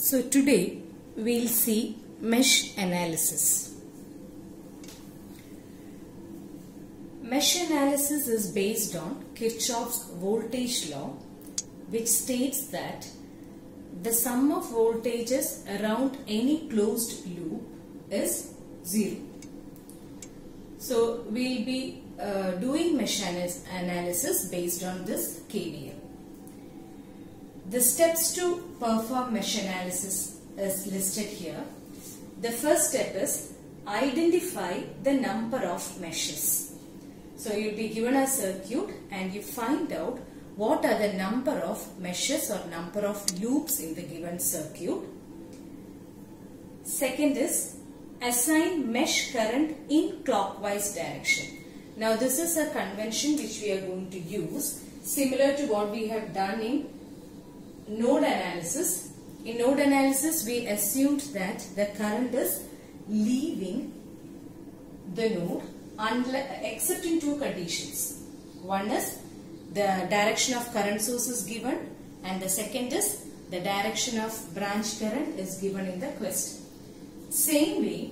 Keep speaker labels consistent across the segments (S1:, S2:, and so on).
S1: So today we'll see mesh analysis. Mesh analysis is based on Kirchhoff's voltage law, which states that the sum of voltages around any closed loop is 0. So we'll be doing mesh analysis based on this KVL. The steps to perform mesh analysis is listed here. The first step is identify the number of meshes. So you'll be given a circuit and you find out what are the number of meshes or number of loops in the given circuit. Second is assign mesh current in clockwise direction. Now this is a convention which we are going to use similar to what we have done in node analysis. In node analysis we assumed that the current is leaving the node except in two conditions. One is the direction of current source is given, and the second is the direction of branch current is given in the question. Same way,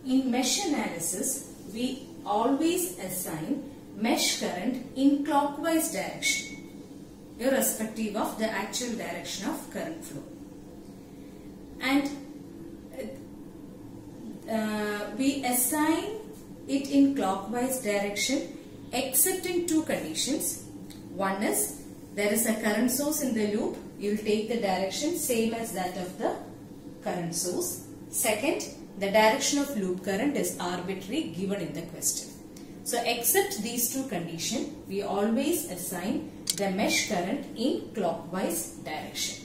S1: in mesh analysis we always assign mesh current in clockwise direction, irrespective of the actual direction of current flow. And we assign it in clockwise direction except in two conditions. One is there is a current source in the loop, you will take the direction same as that of the current source. Second, the direction of loop current is arbitrary given in the question. So except these two conditions, we always assign the mesh current in clockwise direction.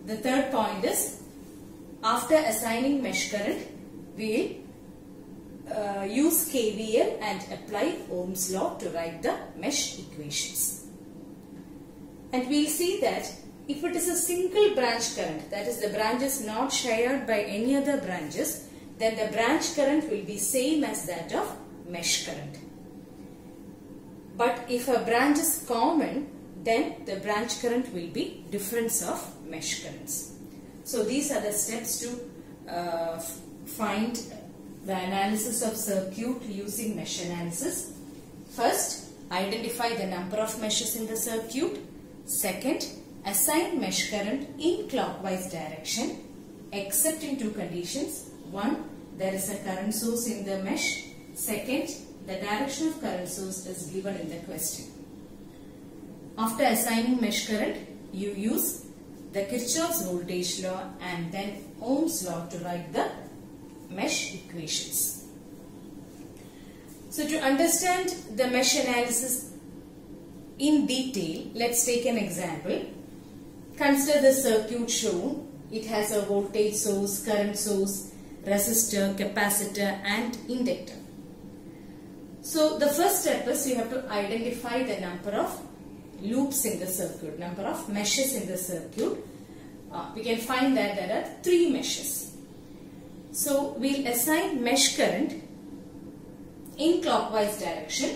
S1: The third point is, after assigning mesh current, we will use KVL and apply Ohm's law to write the mesh equations. And we will see that if it is a single branch current, that is the branch is not shared by any other branches, then the branch current will be same as that of mesh current. But if a branch is common, then the branch current will be difference of mesh currents. So these are the steps to find the analysis of circuit using mesh analysis. First, identify the number of meshes in the circuit. Second, assign mesh current in clockwise direction except in two conditions. One, there is a current source in the mesh. Second, the direction of current source is given in the question. After assigning mesh current, you use the Kirchhoff's voltage law and then Ohm's law to write the mesh equations. So to understand the mesh analysis in detail, let's take an example. Consider the circuit shown. It has a voltage source, current source, resistor, capacitor and inductor. So the first step is you have to identify the number of loops in the circuit, number of meshes in the circuit. We can find that there are 3 meshes. So we'll assign mesh current in clockwise direction.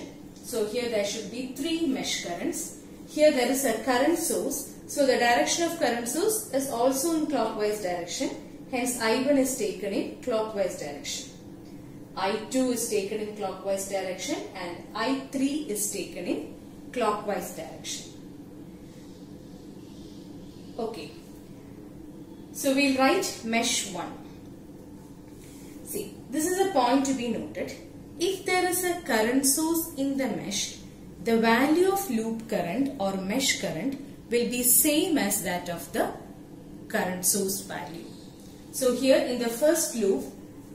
S1: So here there should be 3 mesh currents. Here there is a current source. So the direction of current source is also in clockwise direction. Hence I1 is taken in clockwise direction. I2 is taken in clockwise direction and I3 is taken in clockwise direction. Okay. So we'll write mesh 1. See, this is a point to be noted. If there is a current source in the mesh, the value of loop current or mesh current will be same as that of the current source value. So here in the first loop,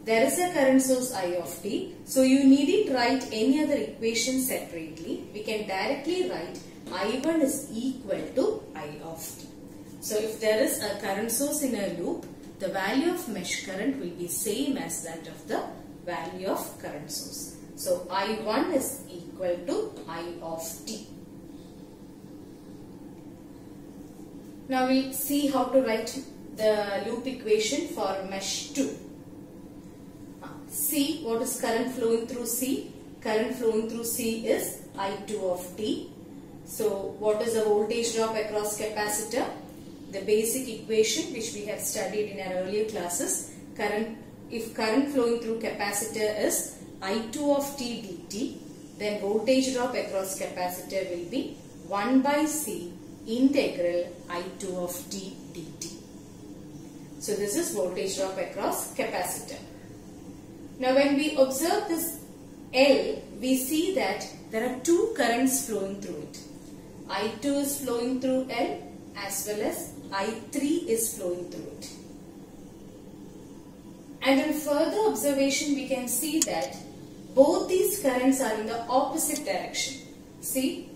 S1: there is a current source I of t. So you needn't write any other equation separately. We can directly write I1 is equal to I of t. So if there is a current source in a loop, the value of mesh current will be same as that of the value of current source. So I1 is equal to I of t. Now we'll see how to write the loop equation for mesh 2. C, what is current flowing through C? Current flowing through C is I2 of t. So what is the voltage drop across capacitor? the basic equation which we have studied in our earlier classes. If current flowing through capacitor is I2 of t dt, then voltage drop across capacitor will be 1 by C integral I2 of t dt. So this is voltage drop across capacitor. Now when we observe this L, we see that there are two currents flowing through it. I2 is flowing through L as well as I3 is flowing through it. And in further observation we can see that both these currents are in the opposite direction. See,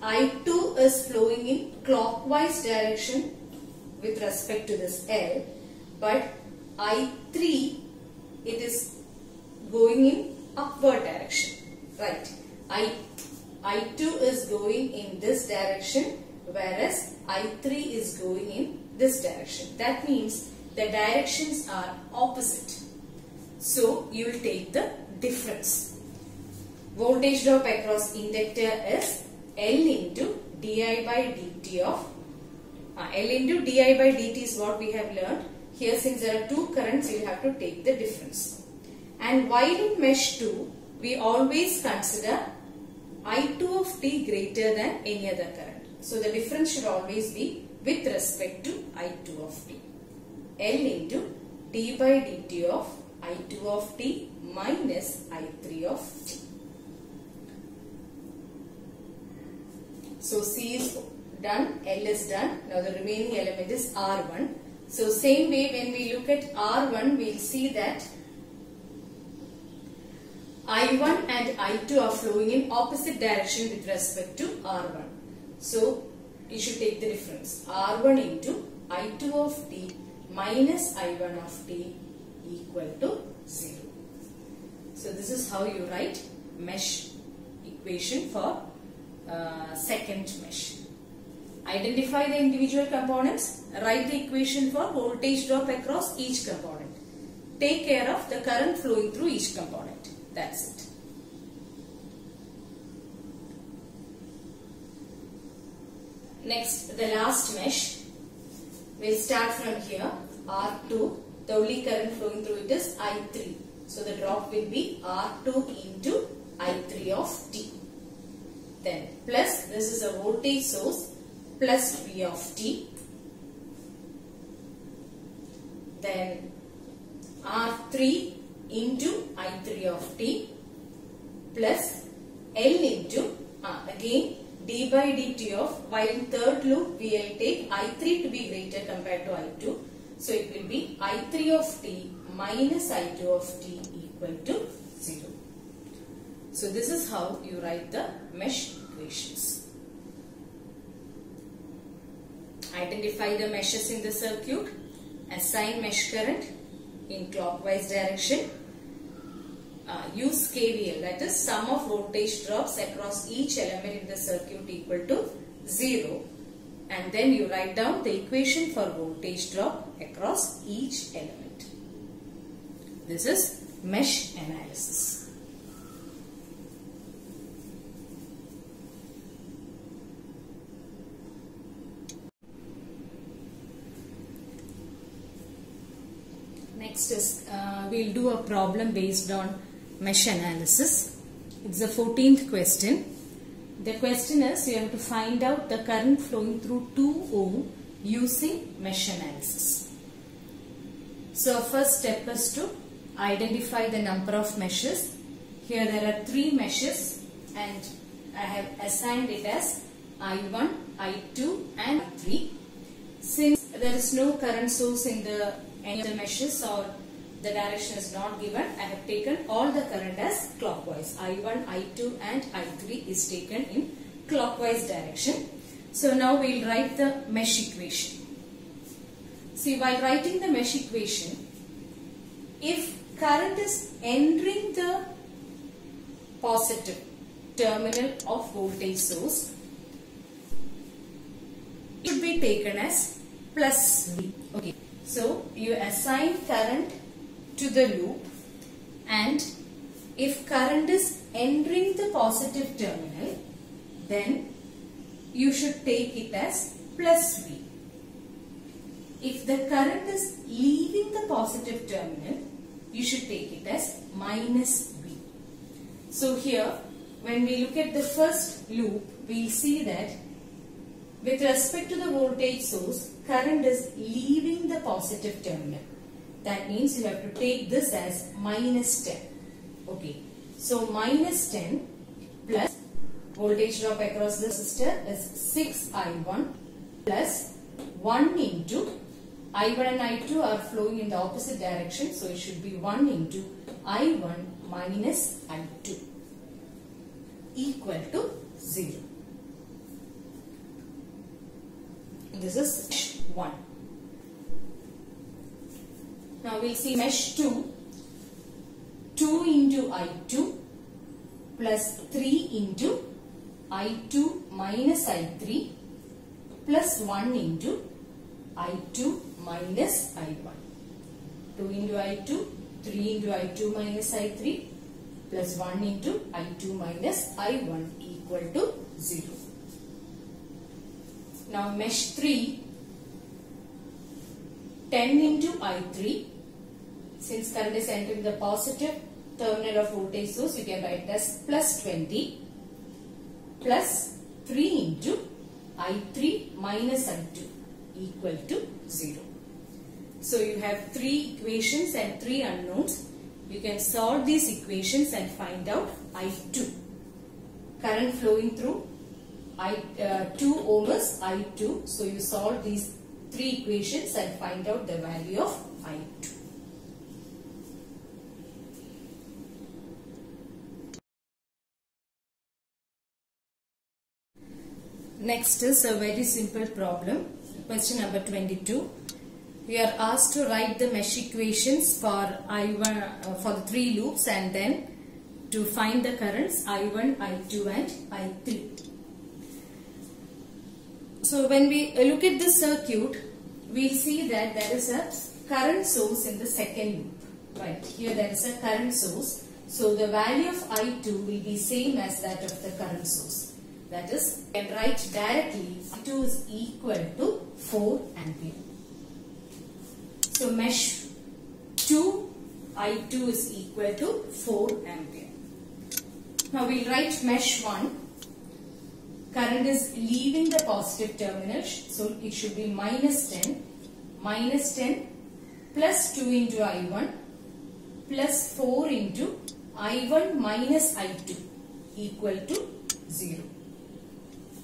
S1: I2 is flowing in clockwise direction with respect to this L, but I3, it is going in upward direction, right? I2 is going in this direction, whereas I3 is going in this direction. That means the directions are opposite. So you will take the difference. Voltage drop across inductor is L into di by dt of L into di by dt is what we have learned. Here, since there are two currents, you have to take the difference. And while in mesh 2, we always consider I2 of t greater than any other current. So the difference should always be with respect to I2 of t. L into d by dt of I2 of t minus I3 of t. So C is done, L is done. Now the remaining element is R1. So same way, when we look at R1, we will see that I1 and I2 are flowing in opposite direction with respect to R1. So you should take the difference. R1 into I2 of t minus I1 of t equal to 0. So this is how you write mesh equation for second mesh. Identify the individual components. Write the equation for voltage drop across each component. Take care of the current flowing through each component. That's it. Next, the last mesh. We'll start from here. R2. The only current flowing through it is I3. So the drop will be R2 into I3 of t. Then plus, this is a voltage source, plus V of t. Then R3 into I3 of t plus L into again d by dt of, while in third loop we will take I3 to be greater compared to I2. So it will be I3 of t minus I2 of t equal to 0. So this is how you write the mesh equations. Identify the meshes in the circuit. Assign mesh current in clockwise direction. Use KVL, that is sum of voltage drops across each element in the circuit equal to 0. And then you write down the equation for voltage drop across each element. This is mesh analysis. Next is we'll do a problem based on mesh analysis. It's the 14th question. The question is, you have to find out the current flowing through 2 ohm using mesh analysis. So first step is to identify the number of meshes. Here there are 3 meshes and I have assigned it as I1, I2 and I3. Since there is no current source in any of the meshes or the direction is not given, I have taken all the current as clockwise. I1, I2 and I3 is taken in clockwise direction. So now we will write the mesh equation. See, while writing the mesh equation, if current is entering the positive terminal of voltage source, it should be taken as plus V. Okay. So you assign current to the loop, and if current is entering the positive terminal, then you should take it as plus V. If the current is leaving the positive terminal, you should take it as minus V. So here, when we look at the first loop, we will see that with respect to the voltage source, current is leaving the positive terminal. That means you have to take this as minus 10. Okay. So minus 10 plus voltage drop across the resistor is 6I1 plus 1 into I1 and I2 are flowing in the opposite direction. So it should be 1 into I1 minus I2 equal to 0. This is mesh 1. Now we'll see mesh 2. 2 into I2 plus 3 into I2 minus I3 plus 1 into I2 minus I1. 2 into I2, 3 into I2 minus I3 plus 1 into I2 minus I1 equal to 0. Now mesh 3, 10 into I3. Since current is entering the positive terminal of voltage source, you can write it as plus 20 plus 3 into I3 minus I2 equal to 0. So you have 3 equations and 3 unknowns. You can solve these equations and find out I2. Current flowing through 2 ohm is I2. So you solve these 3 equations and find out the value of I2. Next is a very simple problem. Question number 22. We are asked to write the mesh equations for I1 for the 3 loops and then to find the currents I1, I2 and I3. So when we look at this circuit, we see that there is a current source in the second loop. Right, here there is a current source. So the value of I2 will be same as that of the current source. That is, you can write directly I2 is equal to 4 ampere. So mesh 2, I2 is equal to 4 ampere. Now we will write mesh 1. Current is leaving the positive terminal, so it should be minus 10. Minus 10 plus 2 into I1 plus 4 into I1 minus I2 equal to 0.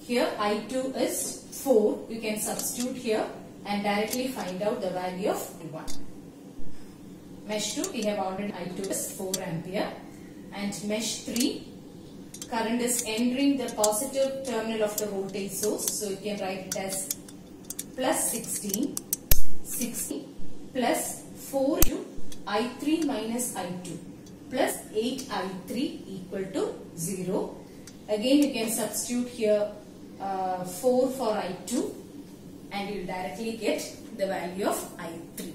S1: Here I2 is 4. You can substitute here and directly find out the value of I1. Mesh 2, we have already I2 is 4 ampere. And mesh 3, current is entering the positive terminal of the voltage source. So you can write it as plus 16 plus 4 into I3 minus I2 plus 8 I3 equal to 0. Again you can substitute here 4 for I2 and you will directly get the value of I3.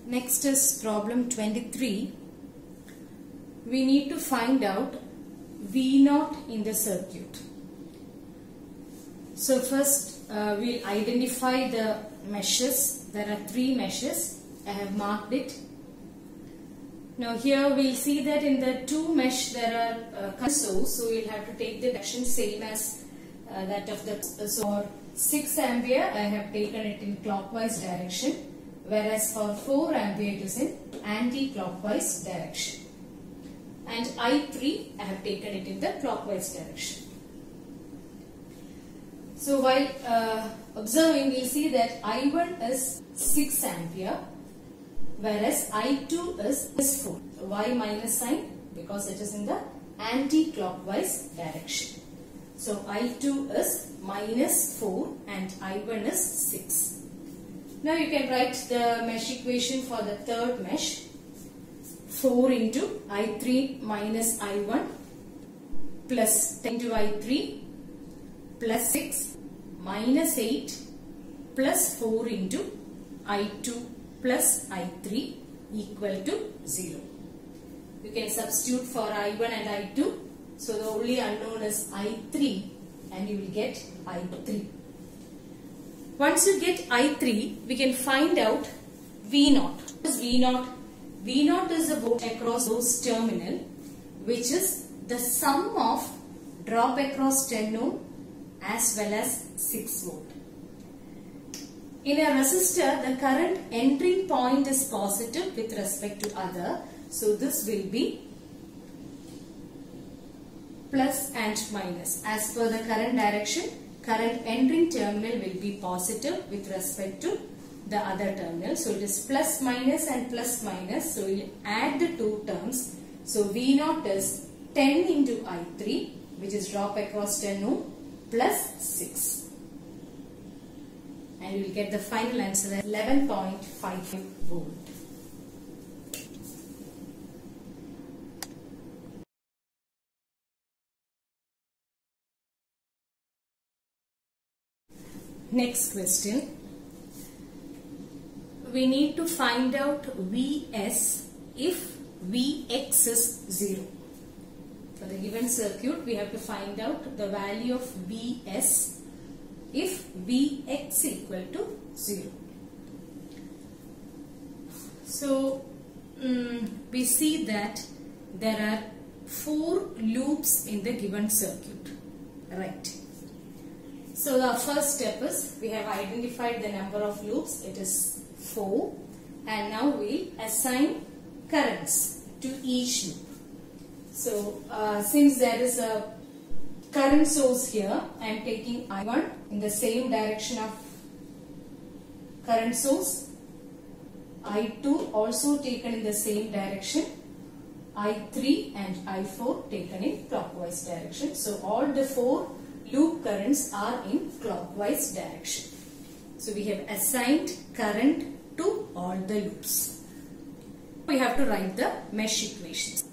S1: Next is problem 23. We need to find out V0 in the circuit. So first we'll identify the meshes. There are 3 meshes. I have marked it. Now here we'll see that in the 2 mesh there are current source, so we'll have to take the direction same as that of the so for 6 ampere I have taken it in clockwise direction, whereas for 4 ampere it is in anti-clockwise direction, and I3 I have taken it in the clockwise direction. So while observing, we see that I1 is 6 ampere whereas I2 is 4. Why minus sign? Because it is in the anti-clockwise direction. So I2 is minus 4 and I1 is 6. Now you can write the mesh equation for the third mesh. 4 into I3 minus I1 plus 10 into I3 plus 6 minus 8 plus 4 into I2 plus I3 equal to 0. you can substitute for I1 and I2. So the only unknown is I3 and you will get I3. Once you get I3, we can find out V0. What is V0? V0 is the voltage across those terminal, which is the sum of drop across 10 ohm as well as 6 volt. In a resistor, the current entering point is positive with respect to other. So this will be plus and minus. As per the current direction, current entering terminal will be positive with respect to the other terminal. So it is plus minus and plus minus. So we will add the two terms. So V0 is 10 into I3, which is drop across 10 ohm, plus 6. And you will get the final answer as 11.55 volt. Next question. We need to find out Vs if Vx is 0. For the given circuit, we have to find out the value of Vs if Vx equal to 0. So, we see that there are 4 loops in the given circuit. Right. So, the first step is we have identified the number of loops. It is 4. And now we assign currents to each loop. So, since there is a current source here, I am taking I1 in the same direction of current source. I2 also taken in the same direction. I3 and I4 taken in clockwise direction. So, all the 4 loop currents are in clockwise direction. So, we have assigned current to all the loops. We have to write the mesh equations.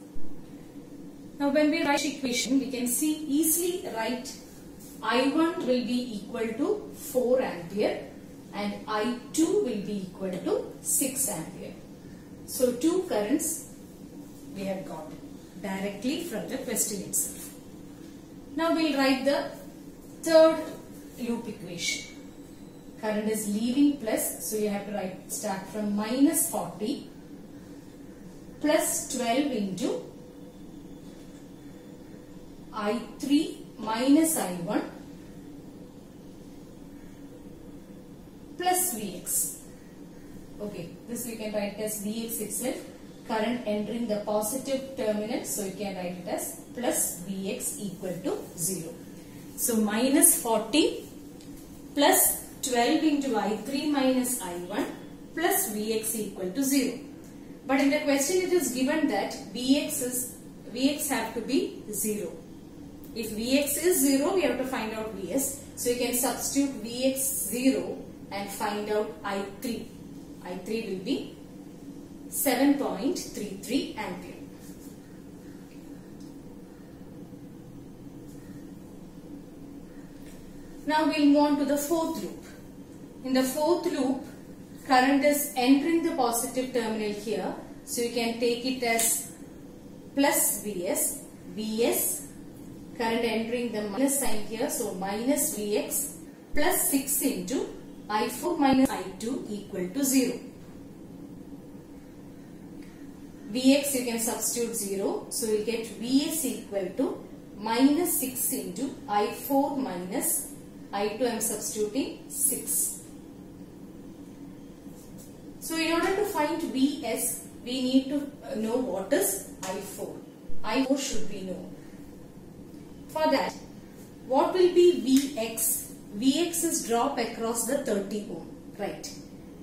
S1: Now, when we write equation, we can easily write I1 will be equal to 4 ampere and I2 will be equal to 6 ampere. So, 2 currents we have got directly from the question itself. Now, we will write the third loop equation. Current is leaving plus, so you have to start from minus 40 plus 12 into I3 minus I1 plus Vx. Okay, this we can write as Vx itself. Current entering the positive terminal, so you can write it as plus Vx equal to 0. So minus 40 plus 12 into I3 minus I1 plus Vx equal to 0. But in the question it is given that Vx have to be 0. If Vx is 0, we have to find out Vs. So you can substitute Vx 0 and find out I3. I3 will be 7.33 ampere. Now we will move on to the fourth loop. In the fourth loop, current is entering the positive terminal here. So you can take it as plus Vs. Vs, current entering the minus sign here. So minus Vx plus 6 into I4 minus I2 equal to 0. Vx you can substitute 0. So you get Vs equal to minus 6 into I4 minus I2 I am substituting 6. So in order to find Vs, we need to know what is I4. I4 should be known. For that, what will be Vx? Vx is drop across the 30 ohm, right?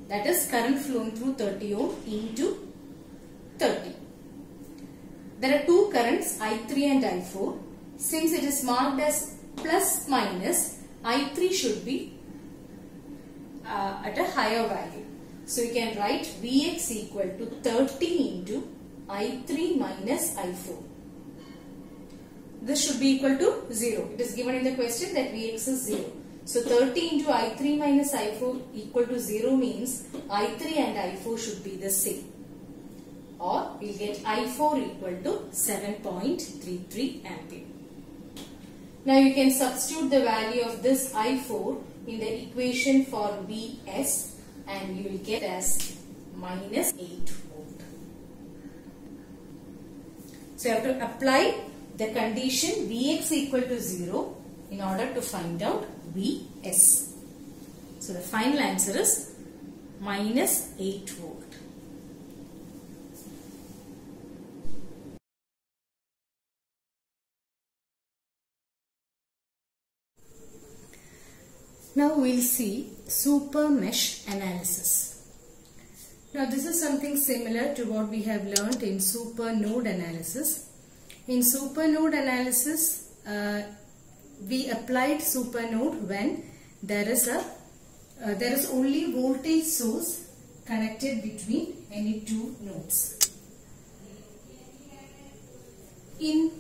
S1: That is current flowing through 30 ohm into 30. There are 2 currents, I3 and I4. Since it is marked as plus minus, I3 should be at a higher value. So you can write Vx equal to 30 into I3 minus I4. This should be equal to 0. It is given in the question that Vx is 0. So 30 into I3 minus I4 equal to 0 means I3 and I4 should be the same. or we'll get I4 equal to 7.33 ampere. Now you can substitute the value of this I4 in the equation for Vs and you will get as minus 8 volt. So you have to apply the condition Vx equal to 0 in order to find out Vs. So the final answer is minus 8 volt. Now we'll see super mesh analysis. Now this is something similar to what we have learned in super node analysis. In super node analysis, we applied super node when there is only voltage source connected between any two nodes. In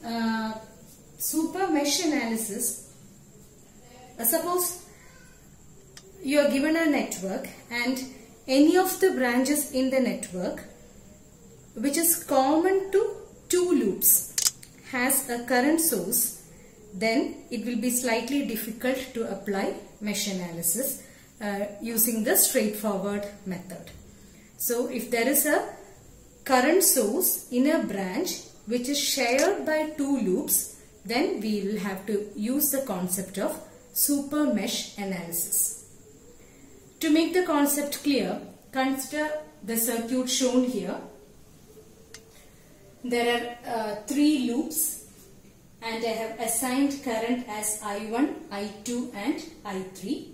S1: super mesh analysis, suppose you are given a network and any of the branches in the network which is common to two loops has a current source, then it will be slightly difficult to apply mesh analysis using the straightforward method. So if there is a current source in a branch which is shared by two loops, then we will have to use the concept of super mesh analysis. To make the concept clear, consider the circuit shown here. There are three loops and I have assigned current as I1, I2 and I3.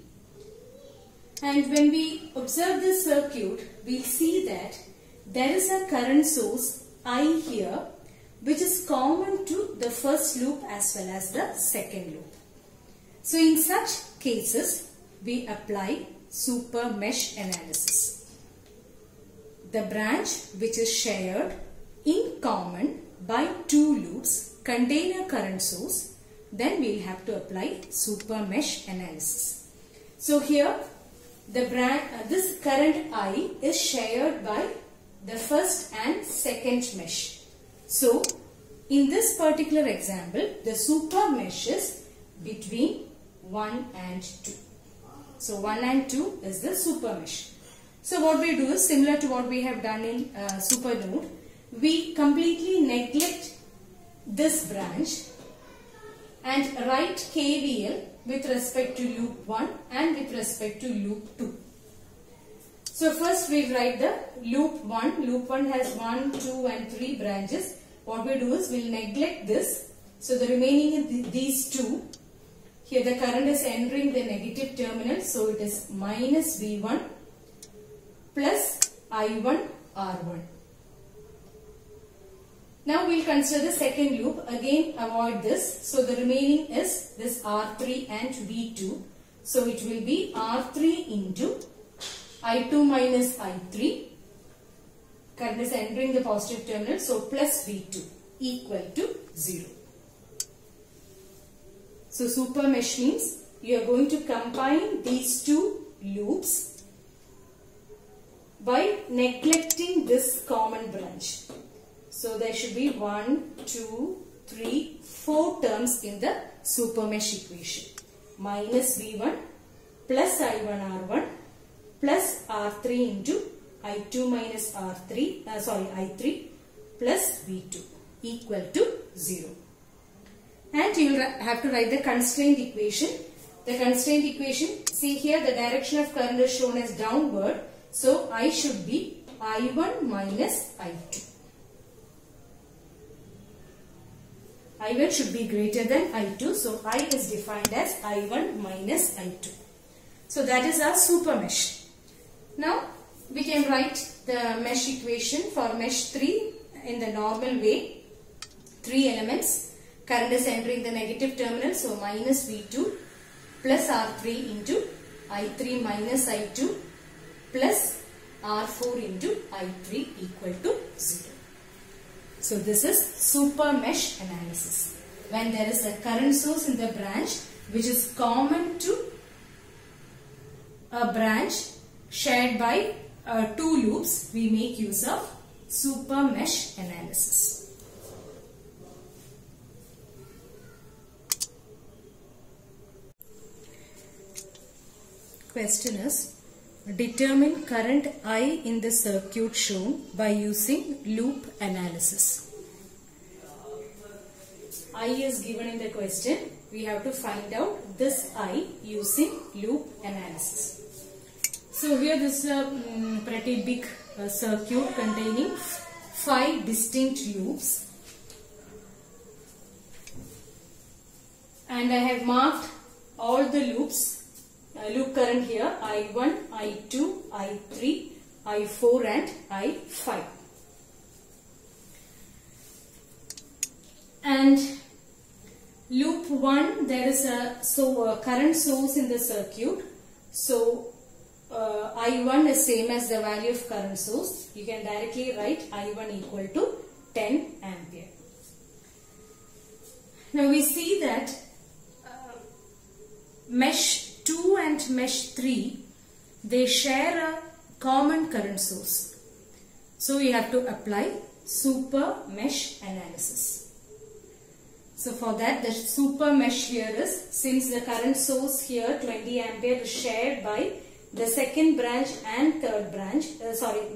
S1: And when we observe this circuit, we will see that there is a current source I here which is common to the first loop as well as the second loop. So in such cases, we apply super mesh analysis. The branch which is shared in common by two loops contain a current source, then we will have to apply super mesh analysis. So here this current I is shared by the first and second mesh. So in this particular example, the super mesh is between 1 and 2. So 1 and 2 is the super mesh. So what we do is similar to what we have done in super node. We completely neglect this branch and write KVL with respect to loop 1 and with respect to loop 2. So first we write the loop 1. Loop 1 has 1, 2 and 3 branches. What we do is we will neglect this. So the remaining is these two. Here the current is entering the negative terminal, so it is minus V1 plus I1 R1. Now we will consider the second loop. Again avoid this. So the remaining is this R3 and V2. So it will be R3 into I2 minus I3. Current is entering the positive terminal, so plus V2 equal to 0. So super mesh means you are going to combine these two loops by neglecting this common branch. So there should be 1, 2, 3, 4 terms in the super mesh equation. Minus V1 plus I1 R1 plus R3 into I2 minus I3 plus V2 equal to 0. And you will have to write the constraint equation. The constraint equation, see here the direction of current is shown as downward. So I should be I1 minus I2. I1 should be greater than I2. So I is defined as I1 minus I2. So that is our super mesh. Now we can write the mesh equation for mesh 3 in the normal way. 3 elements. Current is entering the negative terminal, so minus V2 plus R3 into I3 minus I2 plus R4 into I3 equal to 0. So this is super mesh analysis. When there is a current source in the branch which is common to a branch shared by two loops, we make use of super mesh analysis. Question is, determine current I in the circuit shown by using loop analysis. I is given in the question. We have to find out this I using loop analysis. So here this is a pretty big circuit containing 5 distinct loops. And I have marked all the loops. Loop current here I1, I2, I3, I4 and I5. And loop 1, there is a current source in the circuit. So I1 is same as the value of current source. You can directly write I1 equal to 10 ampere. Now we see that mesh 2 and mesh 3, they share a common current source. So you have to apply super mesh analysis. So for that, the super mesh here is, since the current source here 20 ampere is shared by the second branch and third branch,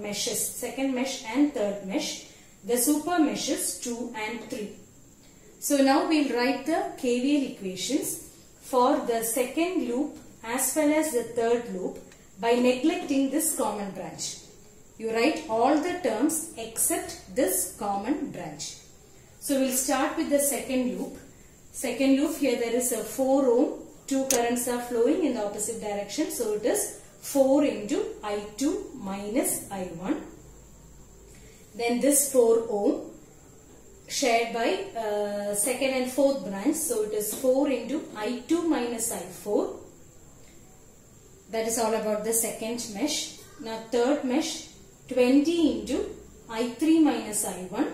S1: meshes, second mesh and third mesh, the super meshes 2 and 3. So now we'll write the KVL equations for the second loop as well as the third loop by neglecting this common branch. You write all the terms except this common branch. So we'll start with the second loop. Second loop, here there is a 4 ohm. 2 currents are flowing in the opposite direction. So it is 4 into I2 minus I1. Then this 4 ohm shared by second and fourth branch. So it is 4 into I2 minus I4. That is all about the second mesh. Now third mesh, 20 into I3 minus I1.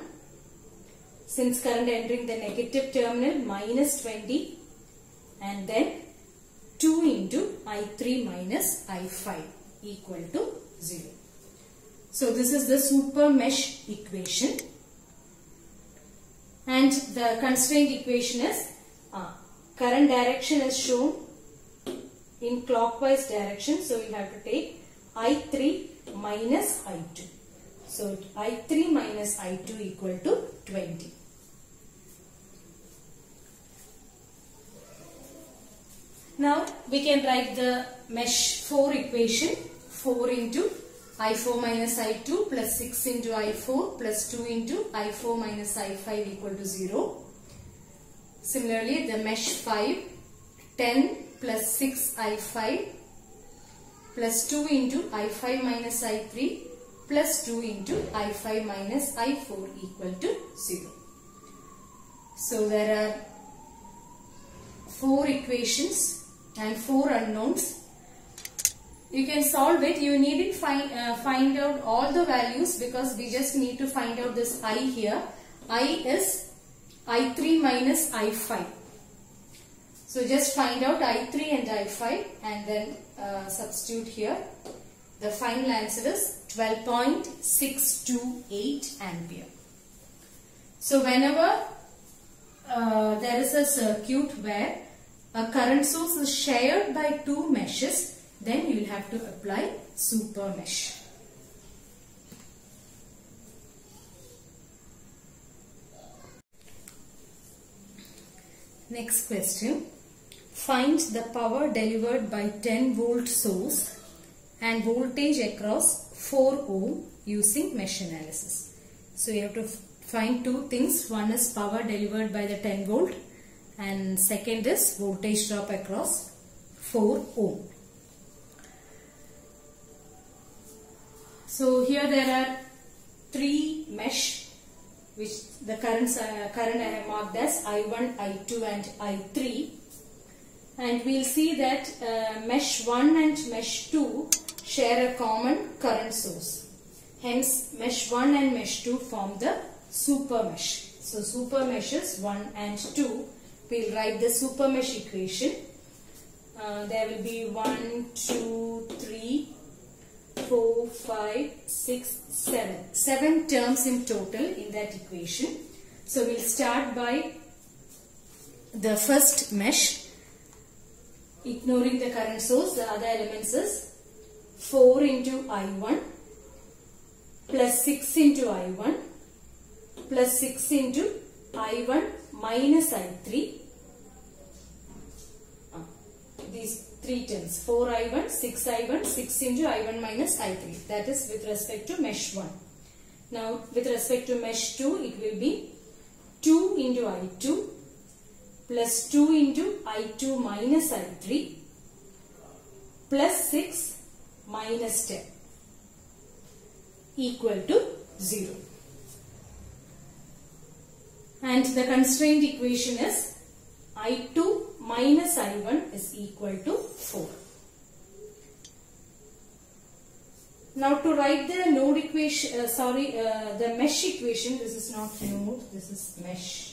S1: Since current entering the negative terminal, minus 20. And then 2 into I3 minus I5 equal to 0. So this is the super mesh equation. And the constraint equation is current direction is shown in clockwise direction. So we have to take I3 minus I2. So I3 minus I2 equal to 20. Now we can write the mesh 4 equation. 4 into I4 minus I2 plus 6 into I4 plus 2 into I4 minus I5 equal to 0. Similarly, the mesh 5, 10 plus 6 I5 plus 2 into I5 minus I3 plus 2 into I5 minus I4 equal to 0. So there are 4 equations and 4 unknowns. You can solve it. You needn't find out all the values because we just need to find out this I here. I is I3 minus I5. So just find out I3 and I5 and then substitute here. The final answer is 12.628 ampere. So whenever there is a circuit where a current source is shared by 2 meshes, then you will have to apply super mesh. Next question. Find the power delivered by 10 volt source and voltage across 4 ohm using mesh analysis. So you have to find 2 things. One is power delivered by the 10 volt and second is voltage drop across 4 ohm. So here there are 3 mesh which the current I have marked as I1, I2 and I3, and we will see that mesh 1 and mesh 2 share a common current source. Hence mesh 1 and mesh 2 form the super mesh. So super meshes 1 and 2, we will write the super mesh equation. There will be 1, 2, 3, 4, 5, 6, 7. 7 terms in total in that equation. So we'll start by the first mesh. Ignoring the current source, the other elements is 4 into I1 plus 6 into I1 plus 6 into I1 minus I3. These three terms, 4I1, 6I1, 6 into I1 minus I3. That is with respect to mesh 1. Now with respect to mesh 2, it will be 2 into I2 plus 2 into I2 minus I3 plus 6 minus 10 equal to 0. And the constraint equation is I2 minus I1 is equal to 4. Now to write the node equation, the mesh equation, this is not node, this is mesh.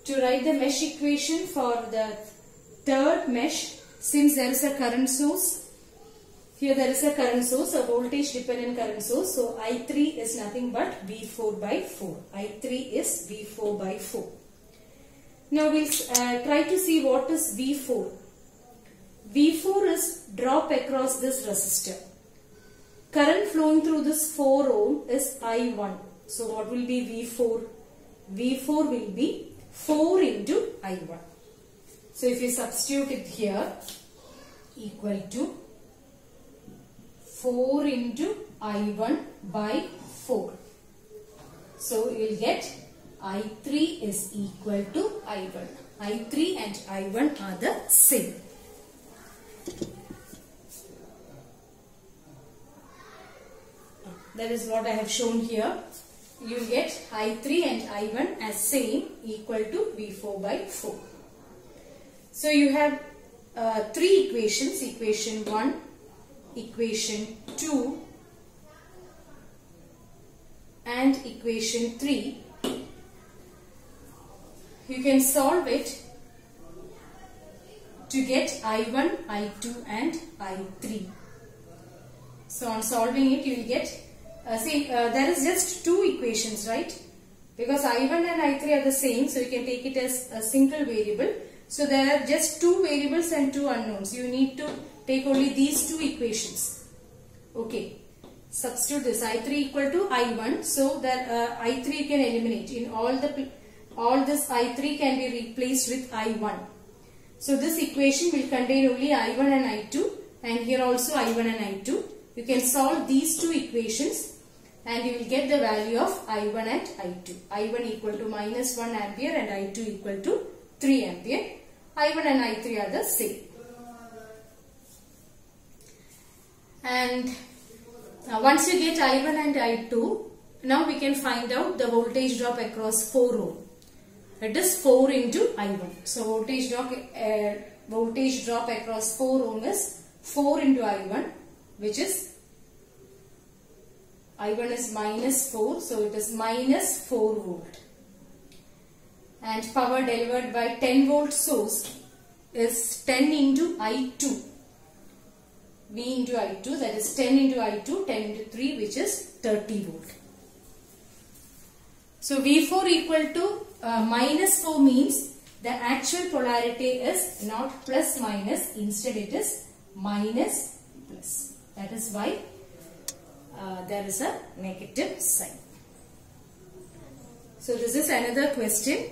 S1: To write the mesh equation for the third mesh, since there is a current source, here there is a current source, a voltage dependent current source. So I3 is nothing but V4 by 4. I3 is V4 by 4. Now we'll try to see what is V4. V4 is drop across this resistor. Current flowing through this 4 ohm is I1. So what will be V4? V4 will be 4 into I1. So if you substitute it here, equal to 4 into I1 by 4. So you will get I3 is equal to I1. I3 and I1 are the same. That is what I have shown here. You get I3 and I1 as same, equal to V4 by 4. So you have three equations, equation 1, equation 2 and equation 3. You can solve it to get I1, I2 and I3. So on solving it, you will get there is just two equations, right? Because I1 and I3 are the same, so you can take it as a single variable. So there are just two variables and two unknowns. You need to take only these two equations. Okay. Substitute this I3 equal to I1. So that I3 you can eliminate. In all this I3 can be replaced with I1. So this equation will contain only I1 and I2, and here also I1 and I2. You can solve these two equations and you will get the value of I1 and I2. I1 equal to minus 1 ampere and I2 equal to 3 ampere. I1 and I3 are the same. And once you get I1 and I2, now we can find out the voltage drop across 4 ohm. It is 4 into I1. So voltage drop across 4 ohm is 4 into I1, which is I1 is minus 4, so it is minus 4 volt. And power delivered by 10 volt source is 10 into I2. V into I2, that is 10 into I2, 10 into 3, which is 30 volt. So V4 equal to minus 4 means the actual polarity is not plus minus, instead it is minus plus. That is why there is a negative sign. So this is another question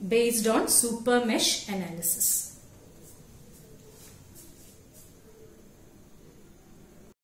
S1: based on super mesh analysis.